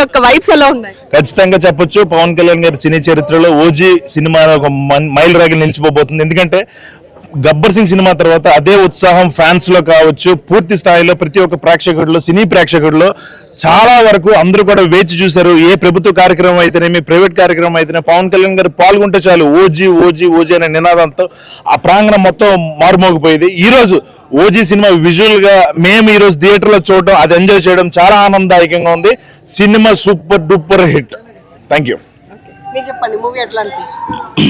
యొక్క వైబ్స్ ఎలా ఉన్నాయి? ఖచ్చితంగా చెప్పొచ్చు, పవన్ కళ్యాణ్ గారి సినీ చరిత్రలో ఓజీ సినిమా ఒక మైల్ రాగి నిలిచిపోబోతుంది. ఎందుకంటే గబ్బర్ సింగ్ సినిమా తర్వాత అదే ఉత్సాహం ఫ్యాన్స్ లో కావచ్చు, పూర్తి స్థాయిలో ప్రతి ఒక్క ప్రేక్షకుడిలో, సినీ ప్రేక్షకుడిలో చాలా వరకు అందరూ కూడా వేచి చూశారు. ఏ ప్రభుత్వ కార్యక్రమం అయితేనేమి, ప్రైవేట్ కార్యక్రమం అయితేనే పవన్ కళ్యాణ్ గారు పాల్గొంటే చాలు ఓజీ ఓజీ ఓజీ అనే నినాదంతో ఆ ప్రాంగణం మొత్తం మారుమోగిపోయింది. ఈ రోజు ఓజీ సినిమా విజువల్ గా మేము ఈ రోజు థియేటర్ లో చూడడం, అది ఎంజాయ్ చేయడం చాలా ఆనందదాయకంగా ఉంది. Cinema super duper hit. Thank you. మీరు చెప్పండి, మూవీ ఎట్లా అనిపించింది?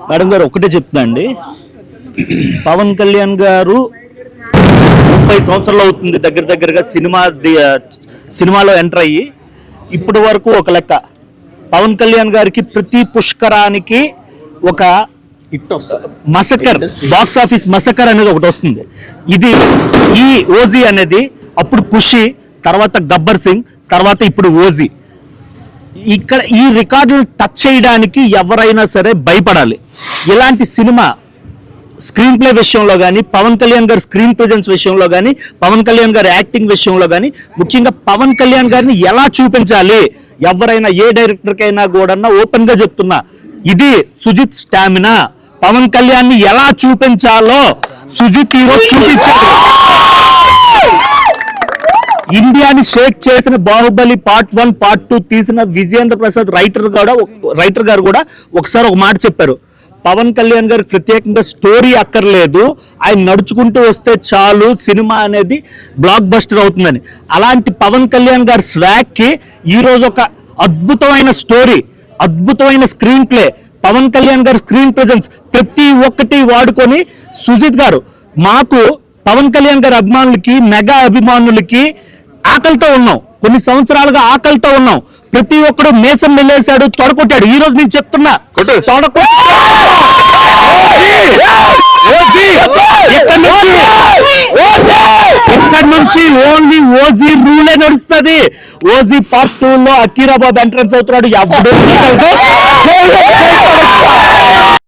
మేడం గారు ఒకటే చెప్తున్నా అండి, పవన్ కళ్యాణ్ గారు 30 సంవత్సరాలు అవుతుంది దగ్గరగా సినిమాలో ఎంటర్ అయ్యి. ఇప్పటి వరకు ఒక లెక్క పవన్ కళ్యాణ్ గారికి ప్రతి పుష్కరానికి ఒక మసకర్, బాక్స్ ఆఫీస్ మసకర్ అనేది ఒకటి వస్తుంది. ఇది ఈ ఓజీ అనేది అప్పుడు ఖుషి, తర్వాత గబ్బర్ సింగ్, తర్వాత ఇప్పుడు ఓజీ. ఇక్కడ ఈ రికార్డును టచ్ చేయడానికి ఎవరైనా సరే భయపడాలి. ఇలాంటి సినిమా స్క్రీన్ ప్లే విషయంలో కానీ, పవన్ కళ్యాణ్ గారి స్క్రీన్ ప్రెజెన్స్ విషయంలో కానీ, పవన్ కళ్యాణ్ గారి యాక్టింగ్ విషయంలో కానీ, ముఖ్యంగా పవన్ కళ్యాణ్ గారిని ఎలా చూపించాలి, ఎవరైనా ఏ డైరెక్టర్కైనా కూడా ఓపెన్ గా చెప్తున్నా, ఇది సుజిత్ స్టామినా. పవన్ కళ్యాణ్ ని ఎలా చూపించాలో సుజిత్ ఈరోజు చూపించాడు. ఇండియాని షేక్ చేసిన బాహుబలి పార్ట్ 1, పార్ట్ 2 తీసిన విజయేంద్ర ప్రసాద్ రైటర్ గారు కూడా ఒకసారి ఒక మాట చెప్పారు, పవన్ కళ్యాణ్ గారు ప్రత్యేకంగా స్టోరీ అక్కర్లేదు, ఆయన నడుచుకుంటూ వస్తే చాలు సినిమా అనేది బ్లాక్ బస్టర్ అవుతుందని. అలాంటి పవన్ కళ్యాణ్ గారి స్వాగ్ కి ఈరోజు ఒక అద్భుతమైన స్టోరీ, అద్భుతమైన స్క్రీన్ ప్లే, పవన్ కళ్యాణ్ గారి స్క్రీన్ ప్రెజెన్స్ ప్రతి ఒక్కటి వాడుకొని సుజిత్ గారు మాకు పవన్ కళ్యాణ్ గారి అభిమానులకి, మెగా అభిమానులకి ఆకలితో ఉన్నాం, కొన్ని సంవత్సరాలుగా ఆకలితో ఉన్నాం. ప్రతి ఒక్కడు మేసం మెల్లేశాడు, తొడకొట్టాడు. ఈ రోజు నేను చెప్తున్నా, ఇక్కడ నుంచి ఓన్లీ ఓజీ రూలే నడుస్తుంది. ఓజీ పార్ట్ 2 లో అకీరాబాద్ ఎంట్రన్స్ అవుతున్నాడు. ఎవడు